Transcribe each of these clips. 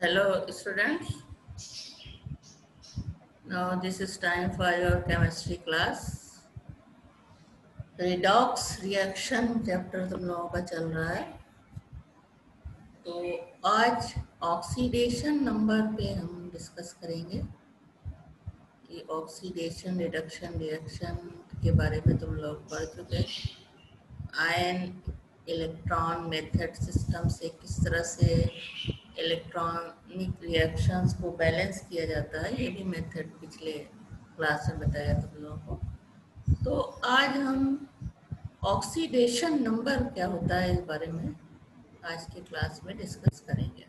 Hello students, now this is time for your chemistry class. Redox reaction chapter तुम लोगों का चल रहा है। तो आज ऑक्सीडेशन नंबर पे हम डिस्कस करेंगे कि ऑक्सीडेशन रिडक्शन रिएक्शन के बारे में तुम लोग पढ़ चुके हैं। आयन इलेक्ट्रॉन मेथड सिस्टम से किस तरह से इलेक्ट्रॉनिक रिएक्शंस को बैलेंस किया जाता है, ये भी मेथड पिछले क्लास में बताया तुम लोगों को। तो आज हम ऑक्सीडेशन नंबर क्या होता है इस बारे में आज की क्लास में डिस्कस करेंगे।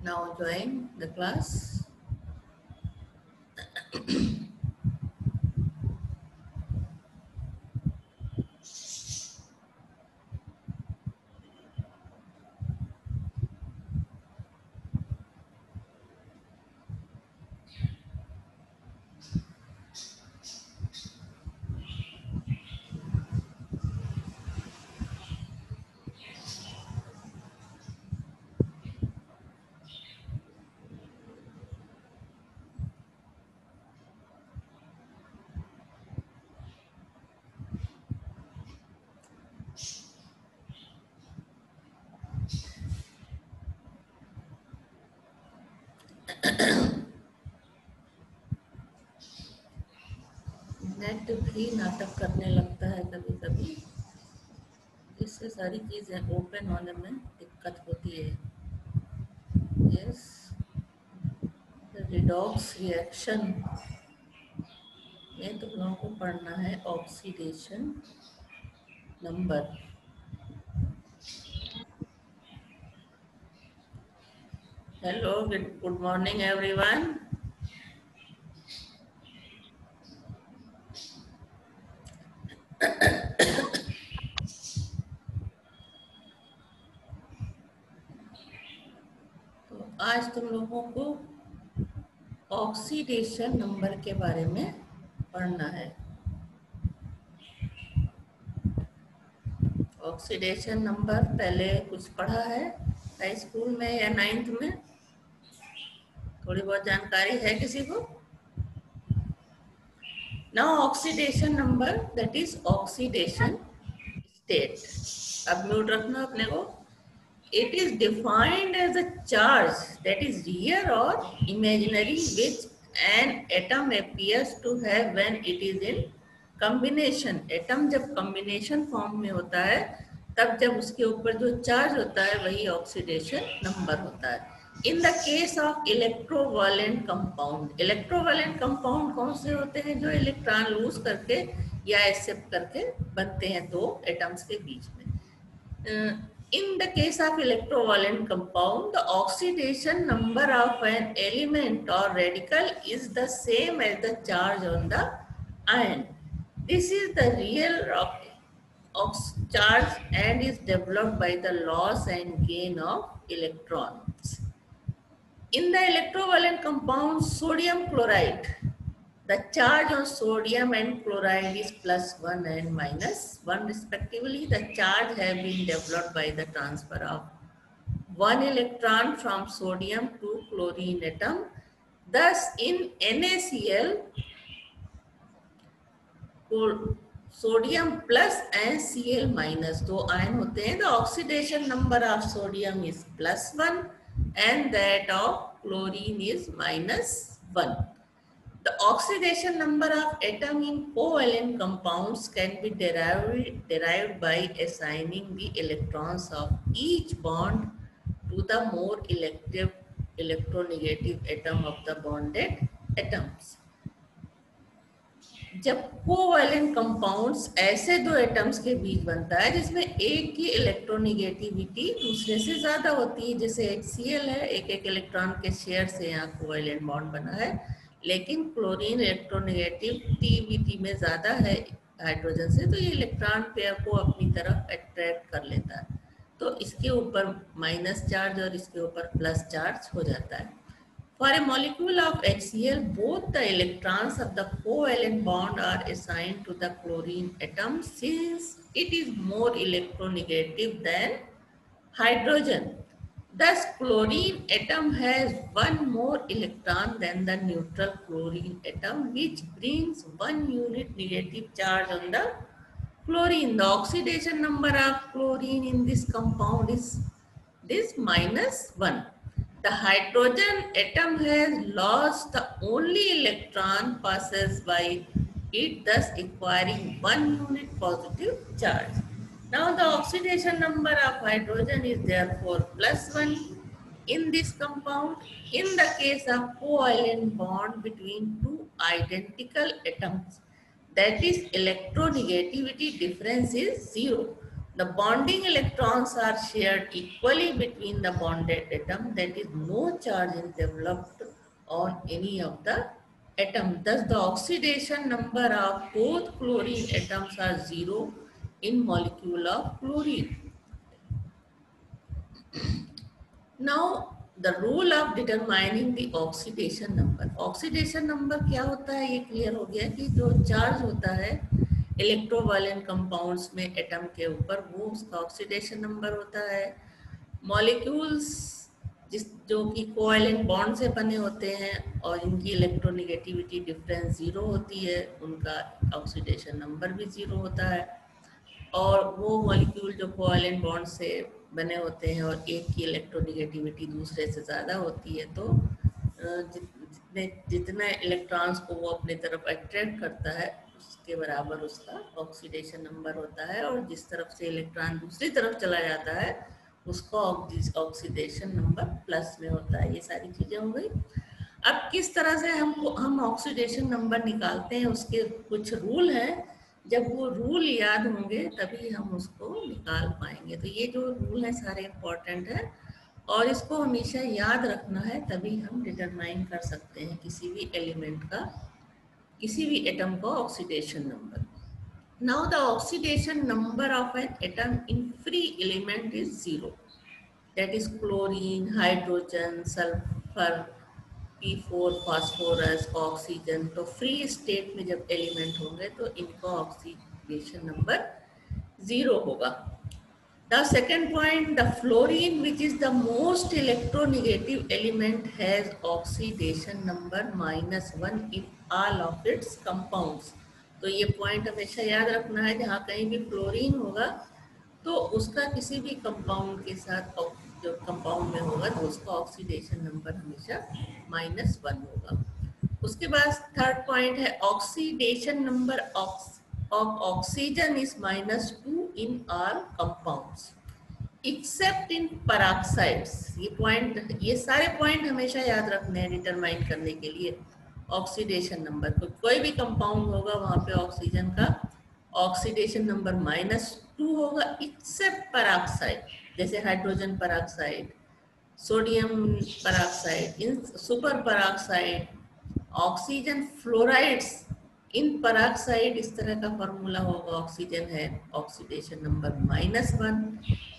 Now join the class. Net भी नाटक करने लगता है कभी कभी, इससे सारी चीज़ें ओपन होने में दिक्कत होती है। यस, रिडॉक्स रिएक्शन में तुम लोगों को पढ़ना है oxidation number. Hello, good morning everyone. तो आज तुम लोगों को ऑक्सीडेशन नंबर के बारे में पढ़ना है। ऑक्सीडेशन नंबर पहले कुछ पढ़ा है हाई स्कूल में या 9th में? थोड़ी बहुत जानकारी है किसी को? Now oxidation number that is oxidation state. अब म्यूट रखना अपने को। It is defined as a charge that is real or imaginary which an atom appears to have when it is in combination. Atom जब combination form में होता है तब जब उसके ऊपर जो चार्ज होता है वही ऑक्सीडेशन नंबर होता है। In the case of electrovalent compound, electrovalent compound कौन से होते हैं? जो इलेक्ट्रॉन लूज करके या एक्सेप्ट करके बनते हैं दो एटम्स के बीच में। In the case of electrovalent compound, the oxidation number of an element or radical is the same as the charge on the ion. This is the real charge and is developed by the loss and gain of electrons. In the electrovalent compound sodium chloride, the charge on sodium and chloride is +1 and -1 respectively. The charge have been developed by the transfer of one electron from sodium to chlorine atom. Thus, in NaCl, sodium plus and Cl minus दो ion होते हैं. The oxidation number of sodium is +1 and that of chlorine is -1. The oxidation number of atom in covalent compounds can be derived by assigning the electrons of each bond to the more electronegative atom of the bonded atoms. जब covalent compounds ऐसे दो atoms के बीच बनता है जिसमें एक की electronegativity दूसरे से ज्यादा होती है, जैसे HCl है, एक इलेक्ट्रॉन के शेयर से यहाँ कोवैलेंट बॉन्ड बना है, लेकिन क्लोरीन इलेक्ट्रोनेगेटिविटी में ज्यादा है हाइड्रोजन से, तो ये इलेक्ट्रॉन पेयर को अपनी तरफ अट्रैक्ट कर लेता है। तो इसके ऊपर माइनस चार्ज और इसके ऊपर प्लस चार्ज हो जाता है। For a molecule of HCl, both the electrons of the covalent bond are assigned to the chlorine atom since it is more electronegative than hydrogen. Thus, chlorine atom has one more electron than the neutral chlorine atom, which brings 1 unit negative charge on the chlorine. The oxidation number of chlorine in this compound is this -1. The hydrogen atom has lost the only electron passes by it, thus acquiring 1 unit positive charge. Now the oxidation number of hydrogen is therefore +1 in this compound. In the case of covalent bond between two identical atoms, that is electronegativity difference is 0. The bonding electrons are shared equally between the bonded atom, that is no charge is developed on any of the atom. Thus the oxidation number of both chlorine atoms are 0 in molecule of chlorine. Now the rule of determining the oxidation number. Oxidation number क्या होता है ये clear हो गया कि जो charge होता है इलेक्ट्रोवायलेंट कंपाउंड्स में एटम के ऊपर वो उसका ऑक्सीडेशन नंबर होता है. मॉलिक्यूल्स जो कि कोवैलेंट बॉन्ड से बने होते हैं और इनकी इलेक्ट्रोनेगेटिविटी डिफरेंस 0 होती है, उनका ऑक्सीडेशन नंबर भी 0 होता है. और वो मॉलिक्यूल जो कोवैलेंट बॉन्ड से बने होते हैं और एक की इलेक्ट्रोनेगेटिविटी दूसरे से ज़्यादा होती है, तो जितने इलेक्ट्रॉन्स को वो अपनी तरफ अट्रैक्ट करता है उसके बराबर उसका ऑक्सीडेशन नंबर होता है, और जिस तरफ से इलेक्ट्रॉन दूसरी तरफ चला जाता है उसका ऑक्सीडेशन नंबर प्लस में होता है. ये सारी चीज़ें हो गई. अब किस तरह से हम ऑक्सीडेशन नंबर निकालते हैं, उसके कुछ रूल हैं. जब वो रूल याद होंगे तभी हम उसको निकाल पाएंगे. तो ये जो रूल हैं सारे इम्पोर्टेंट हैं और इसको हमेशा याद रखना है, तभी हम डिटरमाइन कर सकते हैं किसी भी एलिमेंट का, किसी भी एटम का oxidation number. Now the oxidation number of an atom in free element is 0. That is chlorine, hydrogen, sulphur, P4, phosphorus, oxygen. तो फ्री स्टेट में जब एलिमेंट होंगे तो इनका ऑक्सीडेशन नंबर 0 होगा. The second point, the fluorine, which is the most electronegative element, has oxidation number -1 in all of its compounds. तो ये point हमेशा याद रखना है, जहाँ कहीं भी फ्लोरीन होगा तो उसका किसी भी कंपाउंड के साथ जो कंपाउंड में होगा तो उसका ऑक्सीडेशन नंबर हमेशा -1 होगा. उसके बाद थर्ड पॉइंट है oxidation number of oxygen is -2 in all compounds except in peroxides. ये सारे पॉइंट हमेशा याद रखने हैं डिटरमाइन करने के लिए ऑक्सीडेशन नंबर. तो कोई भी कंपाउंड होगा वहाँ पे ऑक्सीजन का ऑक्सीडेशन नंबर -2 होगा एक्सेप्ट पेरोक्साइड, जैसे hydrogen peroxide, sodium peroxide, in super peroxide, oxygen fluorides, in peroxide इस तरह का फॉर्मूला होगा. ऑक्सीजन है oxidation number -1.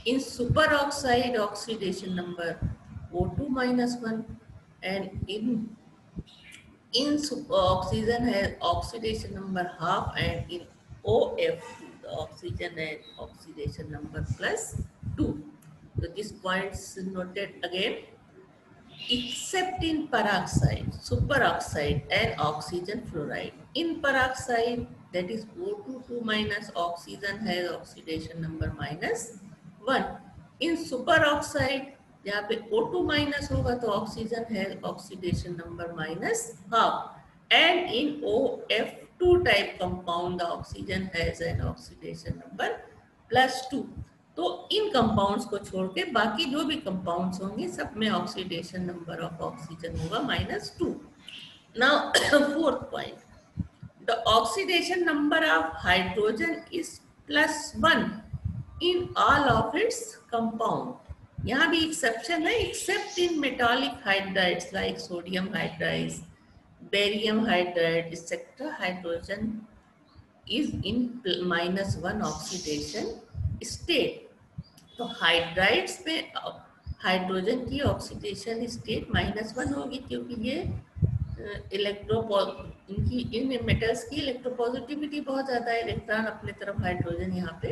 In super oxide oxidation number O2 -1 and in oxygen है oxidation number ½ and in OF2 the oxygen है oxidation number +2. So this points noted again. Except in peroxide, superoxide and oxygen fluoride. In peroxide, that is O2 oxygen has oxidation number -1. In superoxide, जहाँ पे O2- होगा तो oxygen है oxidation number -½ and in OF2 type compound the oxygen has an oxidation number +2. तो इन compounds को छोड़ के बाकी जो भी कंपाउंड्स होंगे सब में ऑक्सीडेशन नंबर ऑफ ऑक्सीजन होगा -2. Now fourth point, the oxidation number of hydrogen is +1 in all of its compound. यहाँ भी एक्सेप्शन है, accept in metallic hydrides like sodium hydrides, barium hydride etcetera. Hydrogen is in -1 oxidation state. तो hydrides में hydrogen की oxidation state -1 होगी, क्योंकि ये इन metals की इलेक्ट्रोपॉजिटिविटी बहुत ज़्यादा है, इलेक्ट्रॉन अपने तरफ हाइड्रोजन यहाँ पे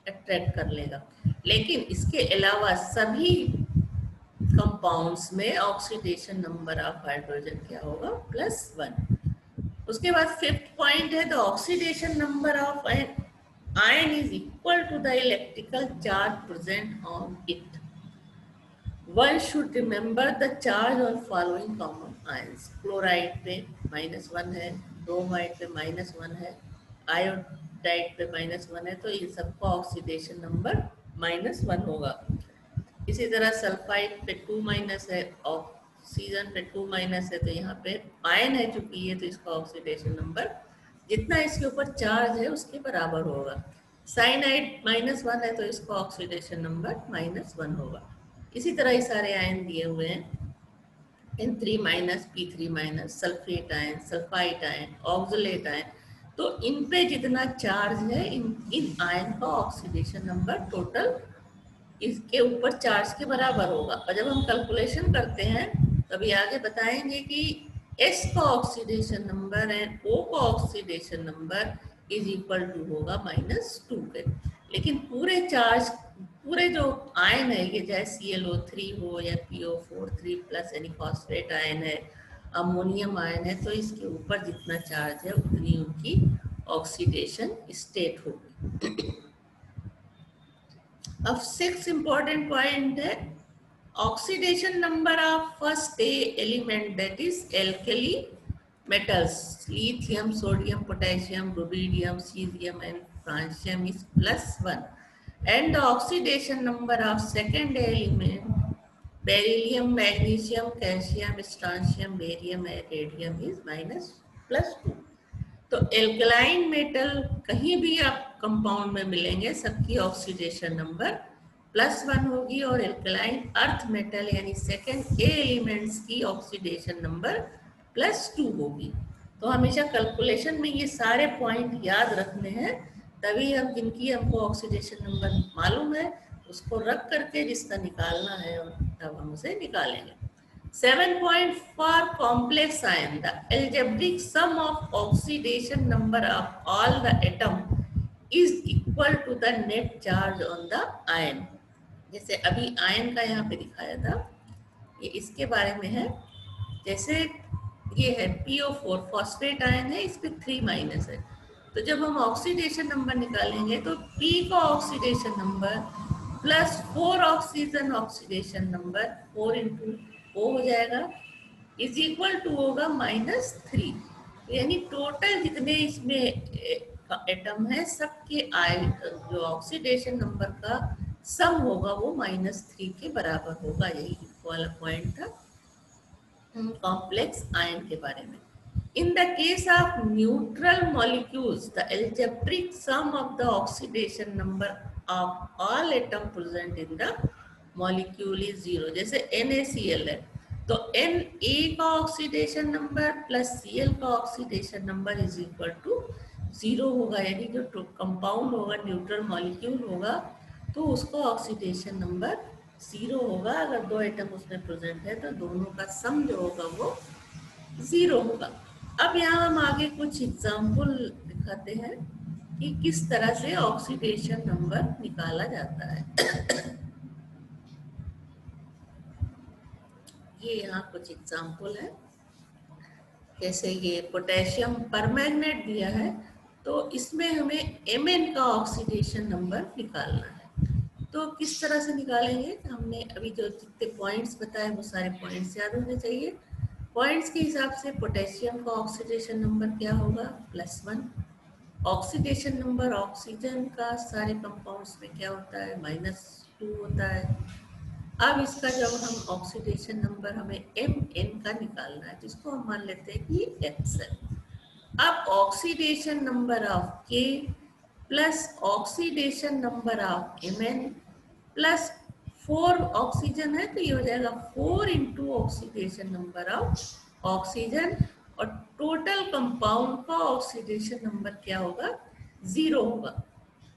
अट्रैक्ट कर लेगा. लेकिन इसके अलावा सभी कंपाउंड्स में ऑक्सीडेशन नंबर ऑफ हाइड्रोजन क्या होगा, +1। उसके बाद फिफ्थ पॉइंट है the oxidation number of an ion is equal to the electrical charge present on it. One should remember the charge on following common ions. Chloride पे -1 है, bromide पे -1 है, iodide पे -1 है, तो इन सबका ऑक्सीडेशन नंबर -1 होगा। इसी तरह सल्फाइड पे 2- है, ऑक्सीजन पे 2- है, तो यहाँ पे आयन है चूंकि ये, तो इसका ऑक्सीडेशन नंबर जितना इसके ऊपर चार्ज है उसके बराबर होगा। साइनाइड -1 है, तो इसका ऑक्सीडेशन नंबर -1 होगा। इसी तरह ये सारे आयन दिए हुए हैं, N3-, P3-, sulphate ion, sulphide ion, oxalate ion, तो इन पे जितना चार्ज है इन आयन का ऑक्सीडेशन नंबर टोटल इसके ऊपर चार्ज के बराबर होगा। और जब हम कैलकुलेशन करते हैं तभी आगे बताएंगे कि S का ऑक्सीडेशन नंबर एंड O का oxidation number is equal to होगा -2 के। लेकिन पूरे चार्ज, पूरे जो आयन है, ये चाहे ClO3 हो या PO4 3+ यानी फॉस्फेट आयन है, अमोनियम आयन है, तो इसके ऊपर जितना चार्ज है उतनी उनकी ऑक्सीडेशन स्टेट होगी। अब 6 इंपॉर्टेंट पॉइंट है oxidation number of first element, that is alkali metals, lithium, sodium, potassium, rubidium, cesium and francium is +1, and the oxidation number of second element beryllium, magnesium, calcium, strontium, barium and radium is -+2। तो alkaline metal कहीं भी आप compound में मिलेंगे सबकी oxidation number +1 होगी, और alkaline earth metal यानी सेकेंड ए एलिमेंट्स की ऑक्सीडेशन नंबर +2 होगी। तो हमेशा कैलकुलेशन में ये सारे पॉइंट याद रखने हैं, तभी हम जिनकी हमको ऑक्सीडेशन नंबर मालूम है उसको रख करके जिसका निकालना है और तब हम उसे निकालेंगे। 7 point for complex ion, the algebraic sum of oxidation number of all the atom is equal to the net charge on the ion। जैसे अभी आयन का यहाँ पे दिखाया था, ये इसके बारे में है। जैसे ये है PO4 फॉस्फेट आयन है, इस पे 3- है, तो जब हम ऑक्सीडेशन नंबर निकालेंगे तो P का oxidation number +4 oxygen oxidation number 4 × O हो जाएगा, इज इक्वल टू होगा -3। यानी टोटल जितने इसमें एटम है सबके जो ऑक्सीडेशन नंबर का सम होगा वो -3 के बराबर होगा। यही वाला पॉइंट था कॉम्प्लेक्स आयन के बारे में। In the case of neutral molecules, the algebraic sum of the oxidation number of all atom present in the molecule is 0। जैसे NaCl है, तो Na का ऑक्सीडेशन नंबर प्लस Cl का oxidation number is equal to 0 होगा। यानी जो compound होगा, neutral molecule होगा, तो उसका ऑक्सीडेशन नंबर 0 होगा। अगर दो एटम उसमें प्रेजेंट है तो दोनों का सम जो होगा वो 0 होगा। अब यहाँ हम आगे कुछ एग्जाम्पल दिखाते हैं कि किस तरह से ऑक्सीडेशन नंबर निकाला जाता है। ये यहाँ कुछ एग्जाम्पल है, जैसे ये पोटेशियम परमैंगनेट दिया है, तो इसमें हमें Mn का ऑक्सीडेशन नंबर निकालना है। तो किस तरह से निकालेंगे, हमने अभी जो जितने पॉइंट्स बताए वो सारे पॉइंट्स याद होने चाहिए। पॉइंट्स के हिसाब से पोटेशियम का ऑक्सीडेशन नंबर क्या होगा, +1। ऑक्सीडेशन नंबर ऑक्सीजन का सारे कंपाउंड्स में क्या होता है, -2 होता है। अब इसका जब हम ऑक्सीडेशन नंबर हमें Mn का निकालना है, जिसको हम मान लेते हैं कि X है। अब oxidation number of K plus oxidation number of Mn plus 4 oxygen है, तो ये हो जाएगा 4 × ऑक्सीडेशन नंबर ऑफ ऑक्सीजन, और टोटल कंपाउंड का ऑक्सीडेशन नंबर क्या होगा, 0 होगा।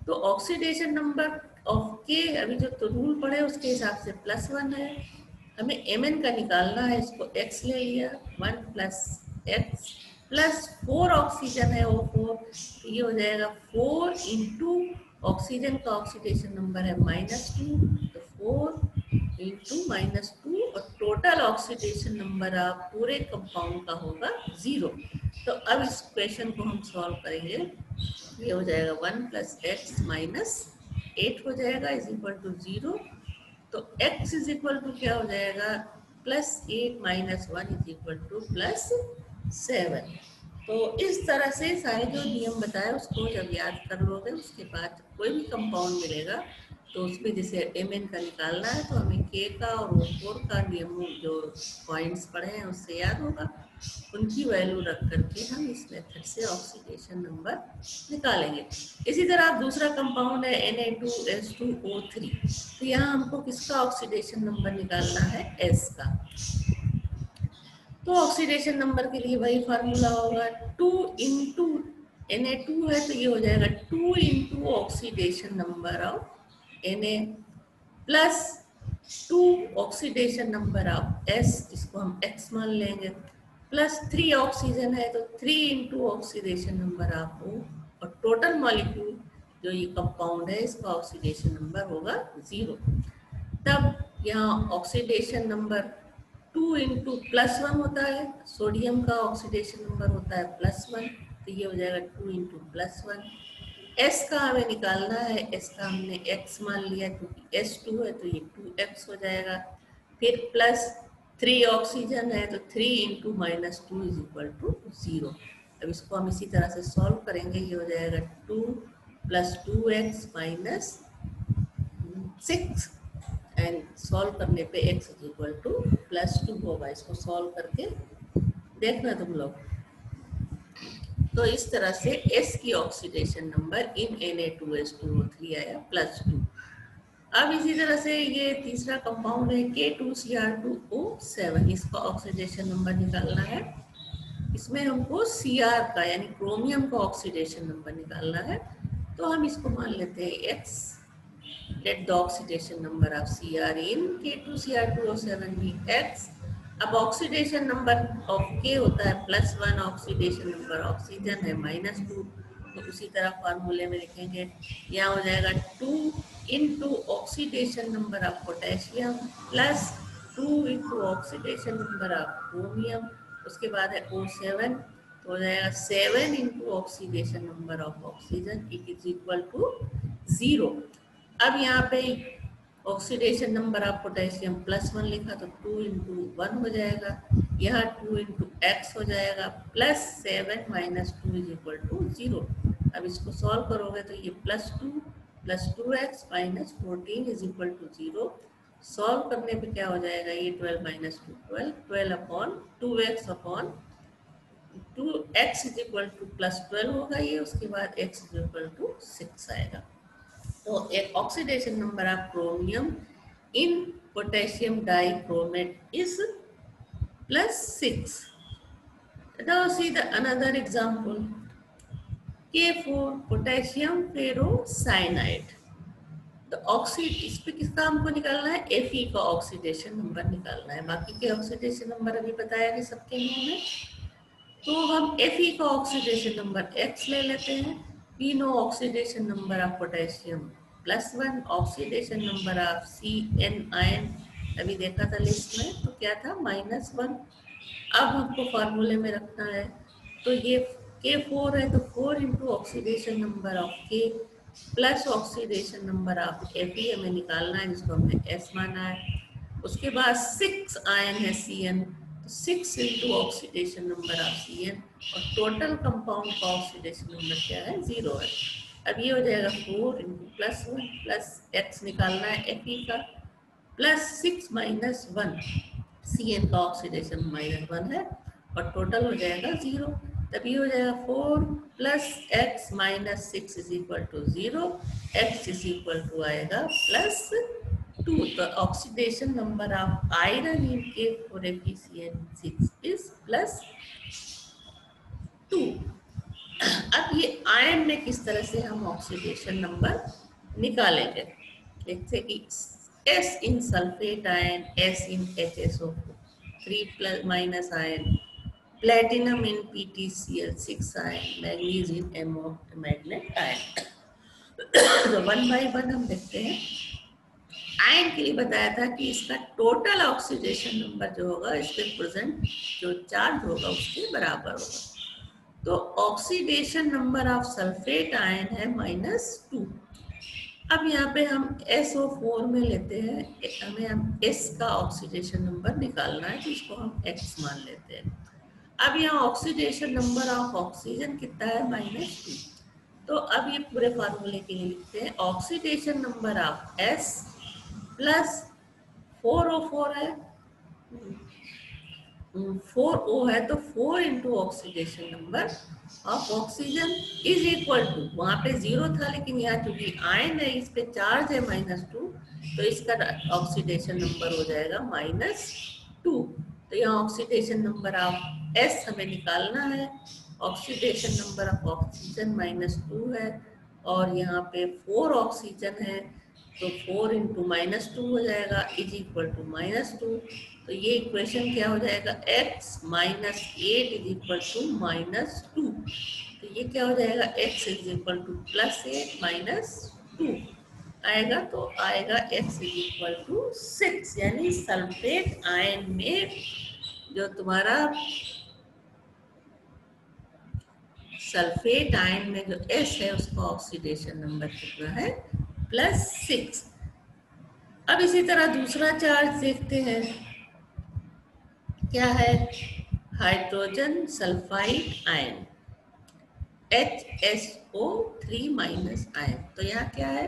तो ऑक्सीडेशन नंबर ऑफ के अभी जो तो रूल पढ़े उसके हिसाब से +1 है, हमें Mn का निकालना है, इसको X ले लिया, 1 + X प्लस 4 ऑक्सीजन है O4, तो ये हो जाएगा 4 × ऑक्सीजन का ऑक्सीडेशन नंबर है -2, तो 4 × -2 और टोटल ऑक्सीडेशन नंबर आप पूरे कंपाउंड का होगा 0। तो अब इस क्वेश्चन को हम सॉल्व करेंगे। ये हो जाएगा 1 प्लस एक्स माइनस 8 हो जाएगा इज इक्वल टू 0। तो x इज इक्वल टू क्या हो जाएगा, plus 8 minus 1 is equal two plus 7। तो इस तरह से सारे जो नियम बताए उसको जब याद कर लोगे, उसके बाद कोई भी कंपाउंड मिलेगा तो उसमें जैसे एम का निकालना है तो हमें के का और O4 का नियम जो पॉइंट्स पढ़े हैं उससे याद होगा, उनकी वैल्यू रख करके हम इस मेथड से ऑक्सीडेशन नंबर निकालेंगे। इसी तरह आप दूसरा कंपाउंड है Na2S2O3, तो यहाँ हमको किसका ऑक्सीडेशन नंबर निकालना है, S का। तो ऑक्सीडेशन नंबर के लिए वही फार्मूला होगा 2 इंटू Na2 है तो ये हो जाएगा 2 into oxidation number of Na plus 2 oxidation number of S, जिसको हम X मान लेंगे, प्लस 3 ऑक्सीजन है तो 3 into oxidation number of O, और टोटल मॉलिक्यूल जो ये कंपाउंड है इसका ऑक्सीडेशन नंबर होगा 0। तब यहाँ ऑक्सीडेशन नंबर 2 इंटू प्लस 1 होता है, सोडियम का ऑक्सीडेशन नंबर होता है +1, तो ये हो जाएगा 2 इंटू प्लस 1। S का हमें निकालना है, S का हमने X मान लिया क्योंकि S2 है तो ये 2X हो जाएगा। फिर प्लस 3 ऑक्सीजन है तो 3 into minus 2 is equal to 0। अब इसको हम इसी तरह से सॉल्व करेंगे, ये हो जाएगा 2 plus 2x minus 6 and solve करने पे x इज इक्वल टू +2 होगा। इसको सॉल्व करके देखना तुम लोग। तो इस तरह से S की ऑक्सीडेशन नंबर इन Na2S2O3 आया +2। अब इसी तरह से ये तीसरा कंपाउंड है K2Cr2O7, इसका ऑक्सीडेशन नंबर निकालना है। इसमें हमको Cr का यानी क्रोमियम का ऑक्सीडेशन नंबर निकालना है, तो हम इसको मान लेते हैं x। Let the oxidation number of Cr in K2Cr2O7 भी x। अब ऑक्सीडेशन नंबर ऑफ K होता है +1, ऑक्सीडेशन नंबर ऑक्सीजन है -2, तो उसी तरह फार्मूले में लिखेंगे। यहाँ हो जाएगा 2 into oxidation number of potassium plus 2 into oxidation number of chromium, उसके बाद है O7, तो हो जाएगा 7 into oxidation number of oxygen, it is equal to 0। अब यहाँ पे ऑक्सीडेशन नंबर ऑफ पोटेशियम +1 लिखा तो 2 इंटू 1 हो जाएगा, यहाँ 2 इंटू एक्स हो जाएगा, plus 7 minus 2 is equal to 0। अब इसको सॉल्व करोगे तो ये +2 plus 2x minus 14 is equal to 0। Solve करने पे क्या हो जाएगा, ये 12 minus 2 12, 12 upon 2x upon 2x is equal to +12 होगा ये, उसके बाद x इज इक्वल टू 6 आएगा। तो एक oxidation number of chromium in potassium dichromate is +6। Now see the another example, K4 potassium ferrocyanide. तो इस पे किसका हमको निकालना है, Fe का ऑक्सीडेशन नंबर निकालना है। बाकी के ऑक्सीडेशन नंबर अभी बताया कि सबके नियम में, तो हम Fe का ऑक्सीडेशन नंबर x ले लेते हैं। We know oxidation number of potassium +1, oxidation number of Cn ion अभी देखा था लिस्ट में, तो क्या था -1। अब हमको फार्मूले में रखना है, तो ये K4 है तो 4 into oxidation number of K plus oxidation number of Fe हमें निकालना है, जिसको हमने S माना है। उसके बाद 6 आयन है Cn, तो 6 into oxidation number of Cn, और टोटल कंपाउंड का ऑक्सीडेशन नंबर क्या है, 0 है। अब ये हो जाएगा 4 इंटू +1 प्लस x निकालना है Fe का, प्लस 6 माइनस 1 Cn का ऑक्सीडेशन -1 है, और टोटल हो जाएगा 0। तब ये हो जाएगा 4 plus x minus 6 is equal to 0, x is equal to आएगा +2। तो oxidation number of iron in K4FeCN6 is +2। अब ये आयन में किस तरह से हम ऑक्सीडेशन नंबर निकालेंगे, देखते कि S in sulphate ion, S in HSO3 plus minus ion, platinum in PTCl6 ion, manganese in एमो मैग्नेट आयन। तो 1 बाय 1 हम देखते हैं। आयन के लिए बताया था कि इसका टोटल ऑक्सीडेशन नंबर जो होगा इसके प्रेजेंट जो चार्ज होगा उसके बराबर होगा। तो oxidation number of sulphate ion है -2। अब यहाँ पे हम SO4 में लेते हैं, हमें हम S का ऑक्सीडेशन नंबर निकालना है तो इसको हम X मान लेते हैं। अब यहाँ ऑक्सीडेशन नंबर ऑफ ऑक्सीजन कितना है -2। तो अब ये पूरे फार्मूले के लिए लिखते हैं, oxidation number of S plus 4O4 है, 4O है तो 4 into oxidation number of oxygen is equal to, वहां पे 0 था लेकिन यहाँ चूंकि आयन है इस पे चार्ज है -2 तो इसका ऑक्सीडेशन नंबर हो जाएगा -2। तो यहाँ ऑक्सीडेशन नंबर ऑफ S हमें निकालना है, ऑक्सीडेशन नंबर ऑफ ऑक्सीजन -2 है और यहाँ पे 4 ऑक्सीजन है तो 4 इंटू -2 हो जाएगा इज इक्वल टू -2। तो ये इक्वेशन क्या हो जाएगा, x -8 इज इक्वल टू -2। तो ये क्या हो जाएगा, x इज इक्वल टू +8 -2 आएगा, तो आएगा x इज इक्वल टू 6। यानी सल्फेट आयन में जो तुम्हारा सल्फेट आयन में जो S है उसका ऑक्सीडेशन नंबर कितना है, +6। अब इसी तरह दूसरा चार्ज देखते हैं, क्या है, hydrogen sulphide ion HSO3- ion. तो यहाँ क्या है,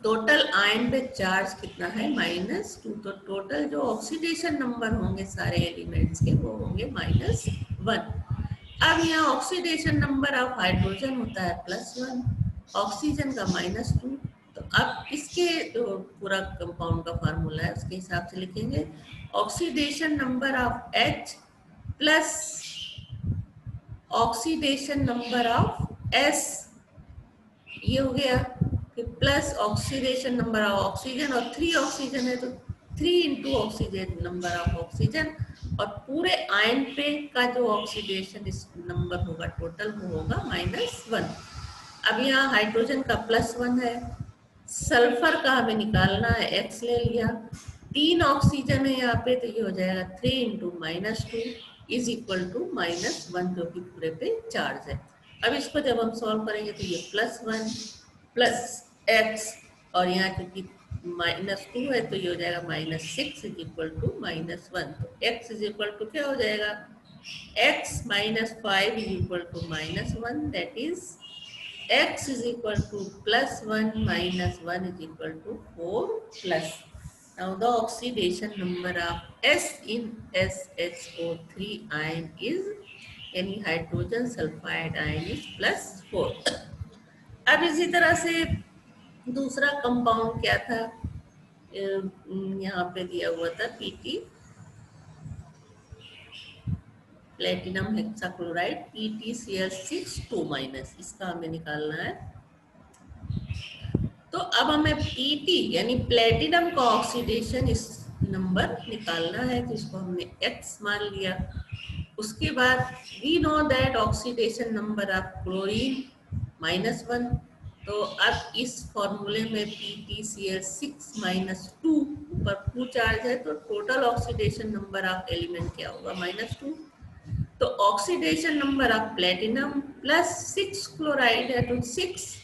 टोटल आयन पे चार्ज कितना है, -2। तो टोटल जो ऑक्सीडेशन नंबर होंगे सारे एलिमेंट्स के वो होंगे -1। अब यहाँ ऑक्सीडेशन नंबर ऑफ हाइड्रोजन होता है +1, ऑक्सीजन का -2। तो अब इसके जो पूरा कंपाउंड का फार्मूला है उसके हिसाब से लिखेंगे, oxidation number of H plus oxidation number of S, ये हो गया, फिर plus oxidation number of oxygen, और 3 ऑक्सीजन है तो 3 into oxygen number of oxygen, और पूरे आयन पे का जो ऑक्सीडेशन नंबर होगा टोटल वो होगा -1। अब यहाँ हाइड्रोजन का +1 है, सल्फर का हमें निकालना है, x ले लिया, 3 ऑक्सीजन है यहाँ पे तो ये हो जाएगा 3 इंटू -2 इज इक्वल टू -1 जो कि पूरे पे चार्ज है। अब इसको जब हम सॉल्व करेंगे तो ये +1 प्लस x और यहाँ क्योंकि -2 है तो ये हो जाएगा -6 इज इक्वल टू -1। तो x इज इक्वल टू क्या हो जाएगा, x -5 is equal to -1, that is x is equal to +1 minus 1 is equal to 4+. Now the oxidation number of S in SHO3 ion is, यानी hydrogen sulphide ion is +4। अब इसी तरह से दूसरा compound क्या था, यहाँ पे दिया हुआ था PT, प्लेटिनम हेक्साक्लोराइड PTCl6 2-, इसका हमें निकालना है। तो अब हमें PT यानी प्लेटिनम का ऑक्सीडेशन इस नंबर निकालना है, तो इसको हमने X मान लिया। उसके बाद we know that oxidation number of chlorine -1। तो अब इस फॉर्मूले में PTCl6 - 2 ऊपर 2 चार्ज है तो total oxidation number of element क्या होगा, -2। तो oxidation number of platinum +6 chloride है तो 6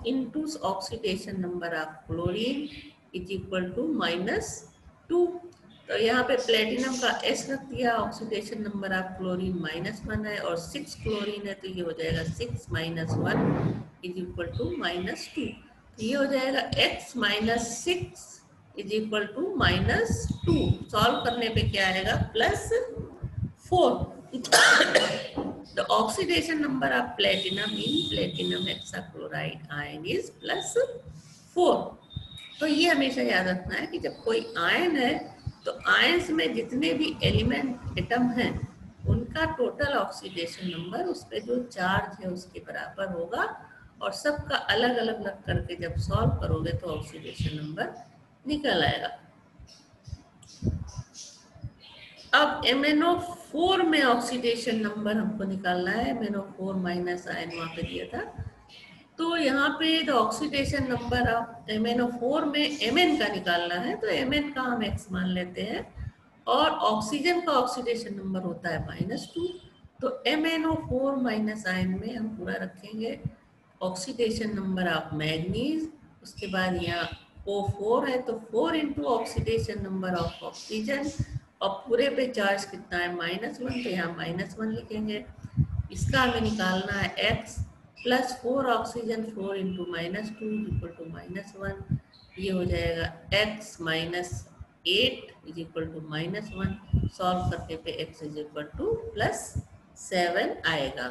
into oxidation number of chlorine is equal to -2। तो यहाँ पे प्लेटिनम का S रख दिया, ऑक्सीडेशन नंबर ऑफ क्लोरीन -1 है और 6 क्लोरीन है तो ये हो जाएगा 6 - 1 इज इक्वल टू -2। तो ये हो जाएगा x -6 is equal to -2। Solve करने पे क्या आएगा, +4। The oxidation number of platinum in platinum hexachloride ion is +4। तो ये हमेशा याद रखना है कि जब कोई आयन है तो आयन्स में जितने भी एलिमेंट एटम हैं उनका टोटल ऑक्सीडेशन नंबर उस पर जो चार्ज है उसके बराबर होगा, और सबका अलग अलग रख करके जब सॉल्व करोगे तो ऑक्सीडेशन नंबर निकल आएगा। अब MnO4 में ऑक्सीडेशन नंबर हमको निकालना है, MnO4- आयन वहाँ पे दिया था, तो यहाँ पे the oxidation number of MnO4 में Mn का निकालना है, तो Mn का हम x मान लेते हैं और ऑक्सीजन का ऑक्सीडेशन नंबर होता है -2, तो MnO4 माइनस आयन में हम पूरा रखेंगे ऑक्सीडेशन नंबर ऑफ मैग्नीज। उसके बाद यहाँ O4 है तो 4 into oxidation number of oxygen, और पूरे पे चार्ज कितना है -1, तो यहाँ -1 लिखेंगे। इसका हमें निकालना है x plus 4 oxygen 4 into -2 equal to -1, ये हो जाएगा x -8 is equal to -1। Solve करने पे x इज इक्वल टू +7 आएगा।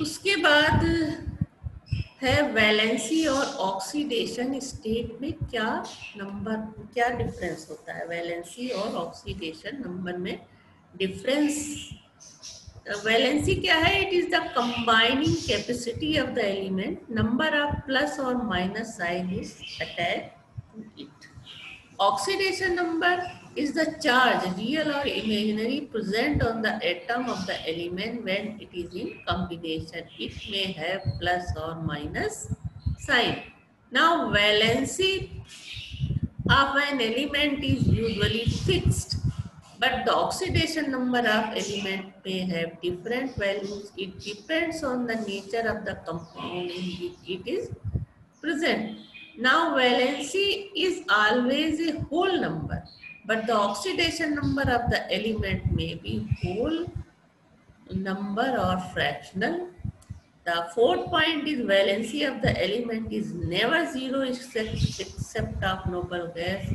उसके बाद है वैलेंसी और ऑक्सीडेशन स्टेट में क्या डिफरेंस होता है। वैलेंसी और ऑक्सीडेशन नंबर में डिफरेंस, वैलेंसी क्या है? It is the combining capacity of the element, number of plus और minus sign is attached to it. Oxidation number is the charge, real or imaginary, present on the atom of the element when it is in combination. It may have plus or minus sign. Now, valency of an element is usually fixed, but the oxidation number of element may have different values. It depends on the nature of the compound in which it is present. Now, valency is always a whole number, but the oxidation number of the element may be whole number or fractional. The fourth point is valency of the element is never zero except of noble gas,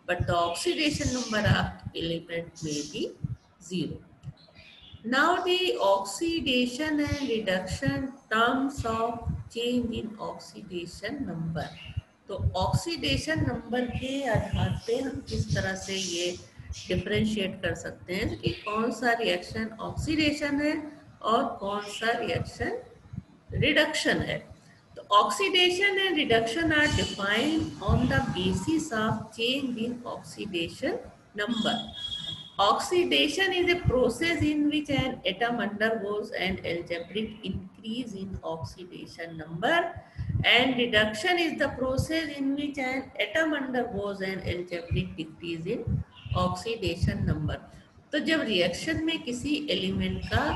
but the oxidation number of element may be zero. Now the oxidation and reduction terms of change in oxidation number. तो oxidation number के आधार पे हम किस तरह से ये differentiate कर सकते हैं कि कौन सा रिएक्शन ऑक्सीडेशन है और कौन सा रिएक्शन रिडक्शन है। तो oxidation and reduction are defined on the basis of change in oxidation number. Oxidation is a process in which an atom undergoes an algebraic increase in oxidation number, and reduction is the process in which an atom undergoes an algebraic decrease in oxidation number. तो जब reaction में किसी element का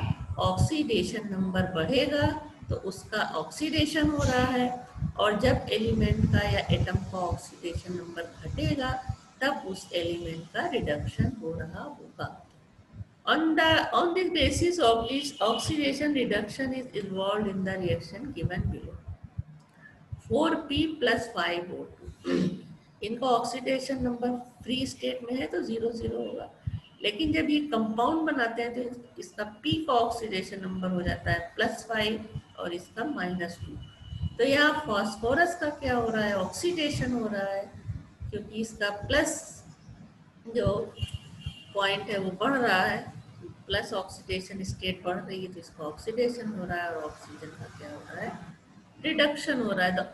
oxidation number बढ़ेगा तो उसका oxidation हो रहा है, और जब एलिमेंट का या एटम का ऑक्सीडेशन नंबर घटेगा तब उस एलिमेंट का रिडक्शन हो रहा होगा। On this basis of this oxidation reduction is involved in the reaction given below. 4p plus 5O2 इनका ऑक्सीडेशन नंबर फ्री स्टेट में है तो 0 होगा, लेकिन जब ये कंपाउंड बनाते हैं तो इसका p का ऑक्सीडेशन नंबर हो जाता है +5 और इसका -2। तो यहाँ फास्फोरस का क्या हो रहा है? ऑक्सीडेशन हो रहा है, क्योंकि इसका प्लस जो पॉइंट है वो बढ़ रहा है, प्लस ऑक्सीडेशन स्टेट बढ़ रही है तो इसका ऑक्सीडेशन हो रहा है, और ऑक्सीजन का क्या हो रहा है? रिडक्शन हो रहा है। The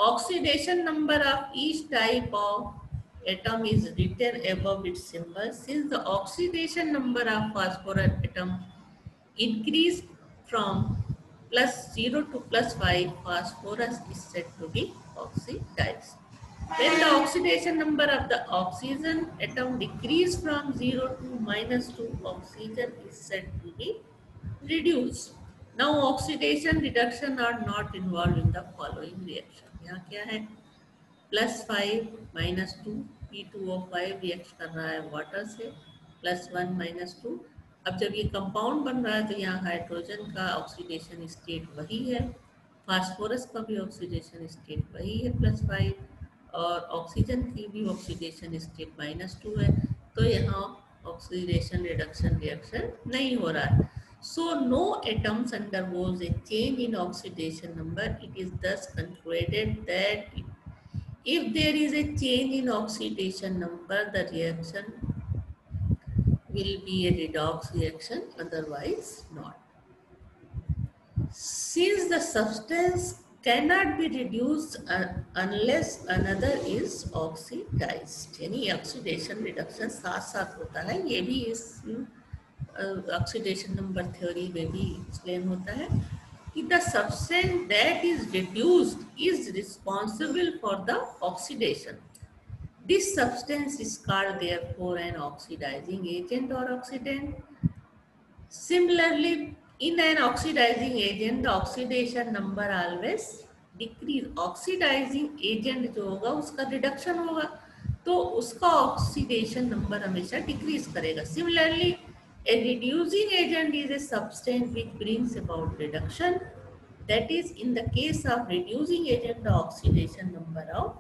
oxidation number of each type of atom is written above its symbol. Since the oxidation number of phosphorus atom increase from +0 to +5, phosphorus is said to be oxidized. When the oxidation number of the oxygen atom decrease from 0 to -2, oxygen is said to be reduced. Now, oxidation reduction are not involved in the following reaction. यहाँ क्या है? +5 -2, P2O5 react कर रहा है water से, +1 -2। अब जब ये कंपाउंड बन रहा है तो यहाँ हाइड्रोजन का ऑक्सीडेशन स्टेट वही है, फास्फोरस का भी ऑक्सीडेशन स्टेट वही है +5, और ऑक्सीजन की भी ऑक्सीडेशन स्टेट -2 है, तो यहाँ ऑक्सीडेशन रिडक्शन रिएक्शन नहीं हो रहा है। So no atoms undergoes a change in oxidation number. It is thus concluded that if there is a change in oxidation number, the reaction will be a redox reaction, otherwise not. Since the substance cannot be reduced unless another is oxidized, यानी oxidation reduction साथ साथ होता है, ये भी इस oxidation number theory में भी एक्सप्लेन होता है कि the substance that is reduced is responsible for the oxidation. This substance is called therefore an oxidizing agent or oxidant. Similarly, in an oxidizing agent, the oxidation number always decrease. Oxidizing agent जो होगा उसका reduction होगा, तो उसका oxidation number हमेशा decrease करेगा. Similarly, a reducing agent is a substance which brings about reduction. That is, in the case of reducing agent, the oxidation number of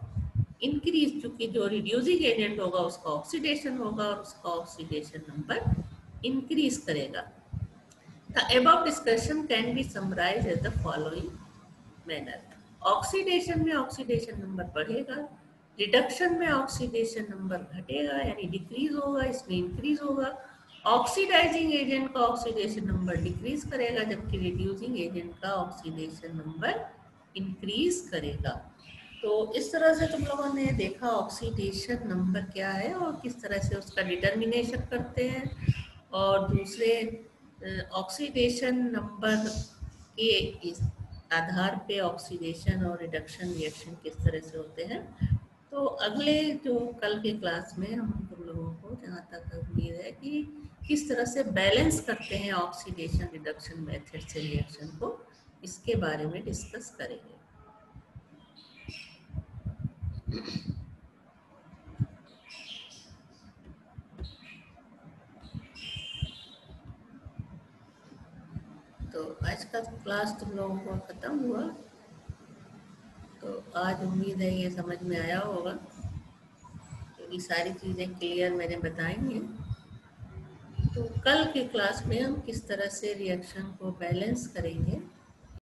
increase, चूंकि जो रिड्यूसिंग एजेंट होगा उसका ऑक्सीडेशन होगा और उसका ऑक्सीडेशन नंबर इंक्रीज करेगा. The above discussion can be summarised as the following manner. Oxidation में oxidation number बढ़ेगा, रिडक्शन में ऑक्सीडेशन नंबर घटेगा यानी डिक्रीज होगा, इसमें इंक्रीज होगा. ऑक्सीडाइजिंग एजेंट का ऑक्सीडेशन नंबर डिक्रीज करेगा जबकि रिड्यूसिंग एजेंट का ऑक्सीडेशन नंबर इंक्रीज करेगा. तो इस तरह से तुम लोगों ने देखा ऑक्सीडेशन नंबर क्या है और किस तरह से उसका डिटर्मिनेशन करते हैं, और दूसरे ऑक्सीडेशन नंबर के इस आधार पे ऑक्सीडेशन और रिडक्शन रिएक्शन किस तरह से होते हैं. तो अगले जो कल के क्लास में हम तुम लोगों को जहाँ तक उम्मीद है कि किस तरह से बैलेंस करते हैं ऑक्सीडेशन रिडक्शन मेथड से रिएक्शन को, इसके बारे में डिस्कस करेंगे. तो आज का क्लास तुम लोगों को ख़त्म हुआ, तो आज उम्मीद है ये समझ में आया होगा क्योंकि सारी चीज़ें क्लियर मैंने बताई हैं. तो कल के क्लास में हम किस तरह से रिएक्शन को बैलेंस करेंगे